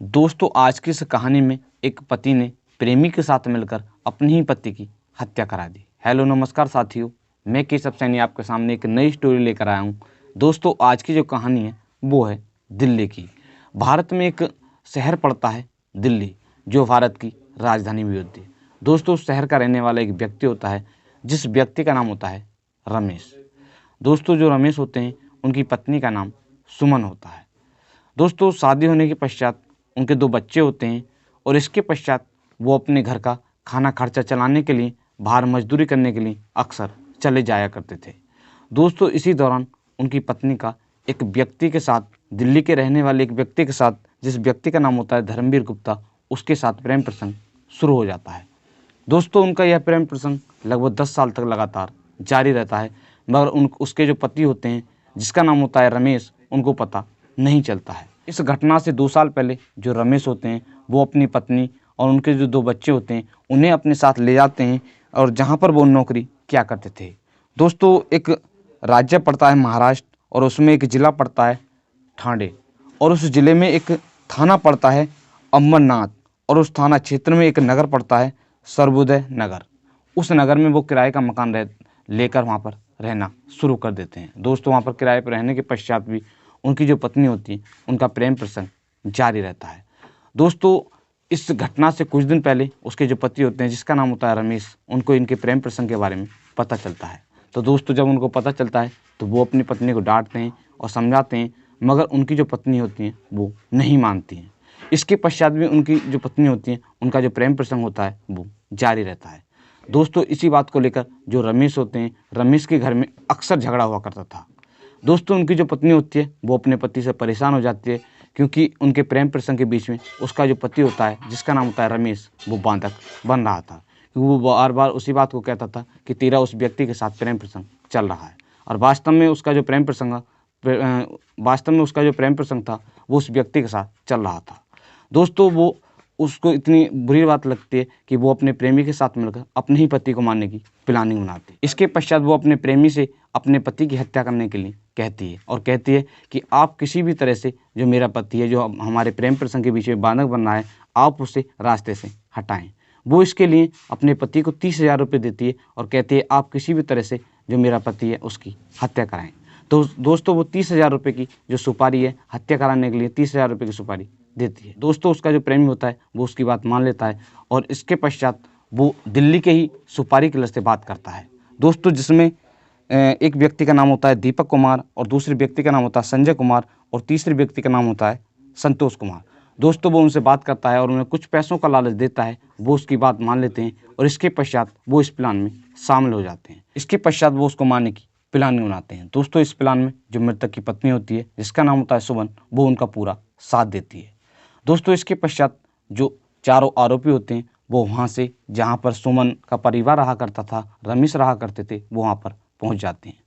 दोस्तों आज की इस कहानी में एक पति ने प्रेमी के साथ मिलकर अपनी ही पति की हत्या करा दी। हेलो नमस्कार साथियों, मैं केशव सैनी आपके सामने एक नई स्टोरी लेकर आया हूँ। दोस्तों आज की जो कहानी है वो है दिल्ली की। भारत में एक शहर पड़ता है दिल्ली, जो भारत की राजधानी भी होती है। दोस्तों उस शहर का रहने वाला एक व्यक्ति होता है, जिस व्यक्ति का नाम होता है रमेश। दोस्तों जो रमेश होते हैं उनकी पत्नी का नाम सुमन होता है। दोस्तों शादी होने के पश्चात उनके 2 बच्चे होते हैं और इसके पश्चात वो अपने घर का खाना खर्चा चलाने के लिए बाहर मजदूरी करने के लिए अक्सर चले जाया करते थे। दोस्तों इसी दौरान उनकी पत्नी का एक व्यक्ति के साथ, दिल्ली के रहने वाले एक व्यक्ति के साथ, जिस व्यक्ति का नाम होता है धर्मवीर गुप्ता, उसके साथ प्रेम प्रसंग शुरू हो जाता है। दोस्तों उनका यह प्रेम प्रसंग लगभग 10 साल तक लगातार जारी रहता है, मगर उसके जो पति होते हैं जिसका नाम होता है रमेश, उनको पता नहीं चलता है। इस घटना से 2 साल पहले जो रमेश होते हैं वो अपनी पत्नी और उनके जो 2 बच्चे होते हैं उन्हें अपने साथ ले जाते हैं, और जहाँ पर वो नौकरी किया करते थे। दोस्तों एक राज्य पड़ता है महाराष्ट्र, और उसमें एक ज़िला पड़ता है ठाणे, और उस ज़िले में एक थाना पड़ता है अंबरनाथ, और उस थाना क्षेत्र में एक नगर पड़ता है सर्वोदय नगर। उस नगर में वो किराए का मकान लेकर वहाँ पर रहना शुरू कर देते हैं। दोस्तों वहाँ पर किराए पर रहने के पश्चात भी उनकी जो पत्नी होती है उनका प्रेम प्रसंग जारी रहता है। दोस्तों इस घटना से कुछ दिन पहले उसके जो पति होते हैं जिसका नाम होता है रमेश, उनको इनके प्रेम प्रसंग के बारे में पता चलता है। तो दोस्तों जब उनको पता चलता है तो वो अपनी पत्नी को डांटते हैं और समझाते हैं, मगर उनकी जो पत्नी होती हैं वो नहीं मानती हैं। इसके पश्चात भी उनकी जो पत्नी होती हैं उनका जो प्रेम प्रसंग होता है वो जारी रहता है। दोस्तों इसी बात को लेकर जो रमेश होते हैं, रमेश के घर में अक्सर झगड़ा हुआ करता था। दोस्तों उनकी जो पत्नी होती है वो अपने पति से परेशान हो जाती है, क्योंकि उनके प्रेम प्रसंग के बीच में उसका जो पति होता है जिसका नाम होता है रमेश, वो बांधक बन रहा था, क्योंकि वो बार बार उसी बात को कहता था कि तेरा उस व्यक्ति के साथ प्रेम प्रसंग चल रहा है, और वास्तव में उसका जो प्रेम प्रसंग था वो उस व्यक्ति के साथ चल रहा था। दोस्तों वो उसको इतनी बुरी बात लगती है कि वो अपने प्रेमी के साथ मिलकर अपने ही पति को मारने की प्लानिंग बनाती है। इसके पश्चात वो अपने प्रेमी से अपने पति की हत्या करने के लिए कहती है, और कहती है कि आप किसी भी तरह से जो मेरा पति है, जो हमारे प्रेम प्रसंग के बीच में बाधक बन रहा है, आप उसे रास्ते से हटाएं। वो इसके लिए अपने पति को 30,000 रुपये देती है और कहती है आप किसी भी तरह से जो मेरा पति है उसकी हत्या कराएं। तो दोस्तों वो 30,000 रुपये की जो सुपारी है, हत्या कराने के लिए 30,000 रुपये की सुपारी देती है। दोस्तों उसका जो प्रेमी होता है वो उसकी बात मान लेता है, और इसके पश्चात वो दिल्ली के ही सुपारी किलर से बात करता है। दोस्तों जिसमें एक व्यक्ति का नाम होता है दीपक कुमार, और दूसरे व्यक्ति का नाम होता है संजय कुमार, और तीसरे व्यक्ति का नाम होता है संतोष कुमार। दोस्तों वो उनसे बात करता है और उन्हें कुछ पैसों का लालच देता है। वो उसकी बात मान लेते हैं और इसके पश्चात वो इस प्लान में शामिल हो जाते हैं। इसके पश्चात वो उसको मारने की प्लानिंग बनाते हैं। दोस्तों इस प्लान में जो मृतक की पत्नी होती है जिसका नाम होता है सुमन, वो उनका पूरा साथ देती है। दोस्तों इसके पश्चात जो चारों आरोपी होते हैं वो वहाँ से, जहाँ पर सुमन का परिवार रहा करता था, रमेश रहा करते थे, वो वहाँ पर पहुँच जाते हैं।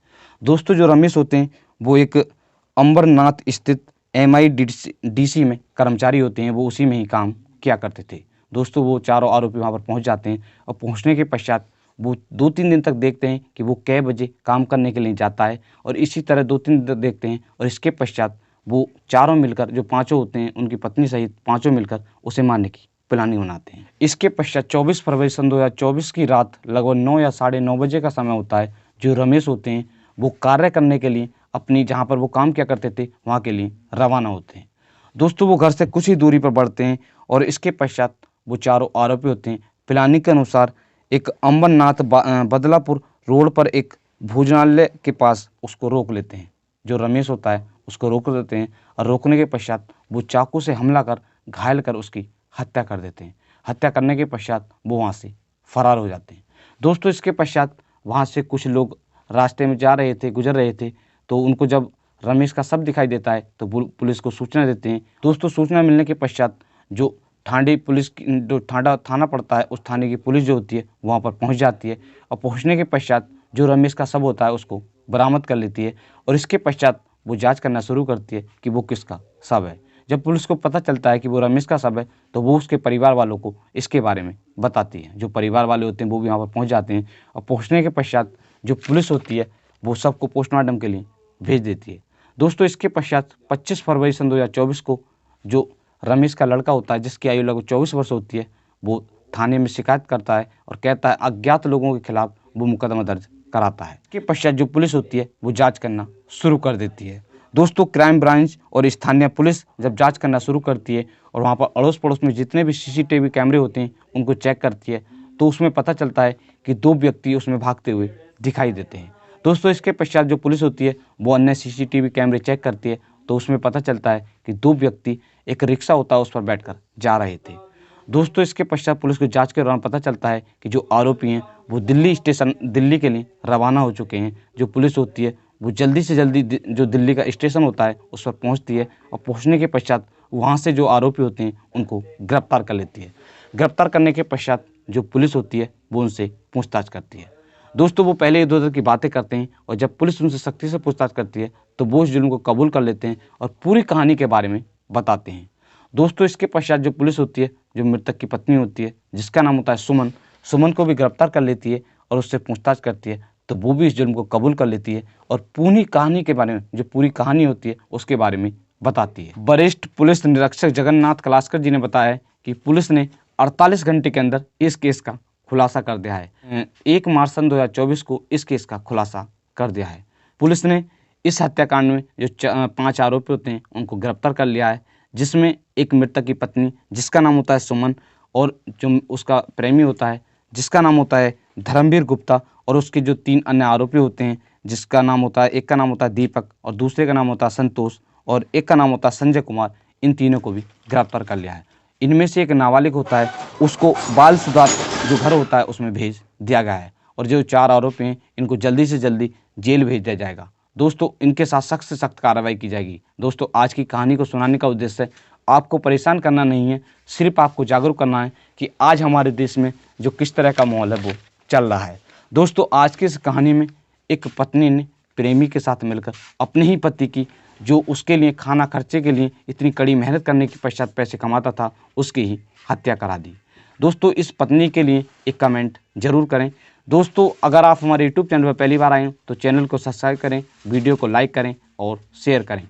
दोस्तों जो रमेश होते हैं वो एक अंबरनाथ स्थित MIDC में कर्मचारी होते हैं, वो उसी में ही काम किया करते थे। दोस्तों वो चारों आरोपी वहाँ पर पहुँच जाते हैं, और पहुँचने के पश्चात वो 2-3 दिन तक देखते हैं कि वो कै बजे काम करने के लिए जाता है, और इसी तरह 2-3 दिन तक देखते हैं, और इसके पश्चात वो चारों मिलकर, जो पाँचों होते हैं उनकी पत्नी सहित पाँचों मिलकर उसे मारने की प्लानिंग बनाते हैं। इसके पश्चात 24 फरवरी सन 2024 की रात लगभग 9 या साढ़े 9 बजे का समय होता है। जो रमेश होते हैं वो कार्य करने के लिए अपनी, जहाँ पर वो काम किया करते थे, वहाँ के लिए रवाना होते हैं। दोस्तों वो घर से कुछ ही दूरी पर बढ़ते हैं, और इसके पश्चात वो चारों आरोपी होते हैं प्लानिंग के अनुसार एक अंबरनाथ बदलापुर रोड पर एक भोजनालय के पास उसको रोक लेते हैं। जो रमेश होता है उसको रोक देते हैं, और रोकने के पश्चात वो चाकू से हमला कर घायल कर उसकी हत्या कर देते हैं। हत्या करने के पश्चात वो वहाँ से फरार हो जाते हैं। दोस्तों इसके पश्चात वहाँ से कुछ लोग रास्ते में जा रहे थे, गुजर रहे थे, तो उनको जब रमेश का शव दिखाई देता है तो पुलिस को सूचना देते हैं। दोस्तों सूचना मिलने के पश्चात जो ठाणे पुलिस की जो थाना पड़ता है, उस थाने की पुलिस जो होती है वहाँ पर पहुँच जाती है, और पहुँचने के पश्चात जो रमेश का शव होता है उसको बरामद कर लेती है, और इसके पश्चात वो जांच करना शुरू करती है कि वो किसका शव है। जब पुलिस को पता चलता है कि वो रमेश का शव है तो वो उसके परिवार वालों को इसके बारे में बताती है। जो परिवार वाले होते हैं वो भी वहाँ पर पहुँच जाते हैं, और पहुँचने के पश्चात जो पुलिस होती है वो सबको पोस्टमार्टम के लिए भेज देती है। दोस्तों इसके पश्चात 25 फरवरी सन 2024 को जो रमेश का लड़का होता है जिसकी आयु लगभग 24 वर्ष होती है, वो थाने में शिकायत करता है और कहता है अज्ञात लोगों के खिलाफ वो मुकदमा दर्ज कराता है। इसके पश्चात जो पुलिस होती है वो जांच करना शुरू कर देती है। दोस्तों, क्राइम ब्रांच और स्थानीय पुलिस जब जांच करना शुरू करती है और वहाँ पर अड़ोस पड़ोस में जितने भी CCTV कैमरे होते हैं उनको चेक करती है, तो उसमें पता चलता है कि 2 व्यक्ति उसमें भागते हुए दिखाई देते हैं। दोस्तों, इसके पश्चात जो पुलिस होती है वो अन्य CCTV कैमरे चेक करती है, तो उसमें पता चलता है कि 2 व्यक्ति एक रिक्शा होता है उस पर बैठकर जा रहे थे। दोस्तों, इसके पश्चात पुलिस को जांच के दौरान पता चलता है कि जो आरोपी हैं वो दिल्ली के लिए रवाना हो चुके हैं। जो पुलिस होती है वो जल्दी से जल्दी जो दिल्ली का स्टेशन होता है उस पर पहुंचती है और पहुंचने के पश्चात वहां से जो आरोपी होते हैं उनको गिरफ्तार कर लेती है। गिरफ्तार करने के पश्चात जो पुलिस होती है वो उनसे पूछताछ करती है। दोस्तों, वो पहले इधर-उधर की बातें करते हैं और जब पुलिस उनसे सख्ती से पूछताछ करती है तो वो उस जुर्म को कबूल कर लेते हैं और पूरी कहानी के बारे में बताते हैं। दोस्तों, इसके पश्चात जो पुलिस होती है, जो मृतक की पत्नी होती है जिसका नाम होता है सुमन को भी गिरफ्तार कर लेती है और उससे पूछताछ करती है, तो वो भी इस जुर्म को कबूल कर लेती है और पूरी कहानी के बारे में, जो पूरी कहानी होती है उसके बारे में बताती है। वरिष्ठ पुलिस निरीक्षक जगन्नाथ कलास्कर जी ने बताया है कि पुलिस ने 48 घंटे के अंदर इस केस का खुलासा कर दिया है। 1 मार्च सन 2024 को इस केस का खुलासा कर दिया है। पुलिस ने इस हत्याकांड में जो 5 आरोपी होते हैं उनको गिरफ्तार कर लिया है, जिसमें एक मृतक की पत्नी जिसका नाम होता है सुमन और जो उसका प्रेमी होता है जिसका नाम होता है धर्मवीर गुप्ता और उसके जो 3 अन्य आरोपी होते हैं जिसका नाम होता है, एक का नाम होता है दीपक और दूसरे का नाम होता है संतोष और एक का नाम होता है संजय कुमार, इन तीनों को भी गिरफ्तार कर लिया है। इनमें से एक नाबालिग होता है उसको बाल सुधार जो घर होता है उसमें भेज दिया गया है और जो 4 आरोपी हैं इनको जल्दी से जल्दी जेल भेज दिया जाएगा। दोस्तों, इनके साथ सख्त से सख्त कार्रवाई की जाएगी। दोस्तों, आज की कहानी को सुनाने का उद्देश्य आपको परेशान करना नहीं है, सिर्फ आपको जागरूक करना है कि आज हमारे देश में जो किस तरह का माहौल है वो चल रहा है। दोस्तों, आज की इस कहानी में एक पत्नी ने प्रेमी के साथ मिलकर अपने ही पति की जो उसके लिए खाना खर्चे के लिए इतनी कड़ी मेहनत करने के पश्चात पैसे कमाता था उसकी ही हत्या करा दी। दोस्तों, इस पत्नी के लिए एक कमेंट जरूर करें। दोस्तों, अगर आप हमारे YouTube चैनल पर पहली बार आए हो तो चैनल को सब्सक्राइब करें, वीडियो को लाइक करें और शेयर करें।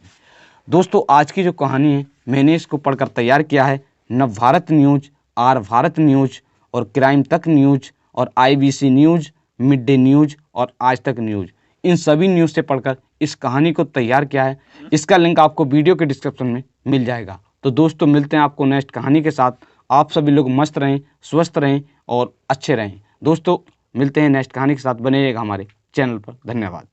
दोस्तों, आज की जो कहानी है मैंने इसको पढ़कर तैयार किया है Navbharat news, R Bharat news और क्राइम तक न्यूज़ और IBC news, mid day news और आज तक न्यूज़, इन सभी न्यूज़ से पढ़कर इस कहानी को तैयार किया है। इसका लिंक आपको वीडियो के डिस्क्रिप्शन में मिल जाएगा। तो दोस्तों, मिलते हैं आपको नेक्स्ट कहानी के साथ। आप सभी लोग मस्त रहें, स्वस्थ रहें और अच्छे रहें। दोस्तों, मिलते हैं नेक्स्ट कहानी के साथ। बने रहिएगा हमारे चैनल पर। धन्यवाद।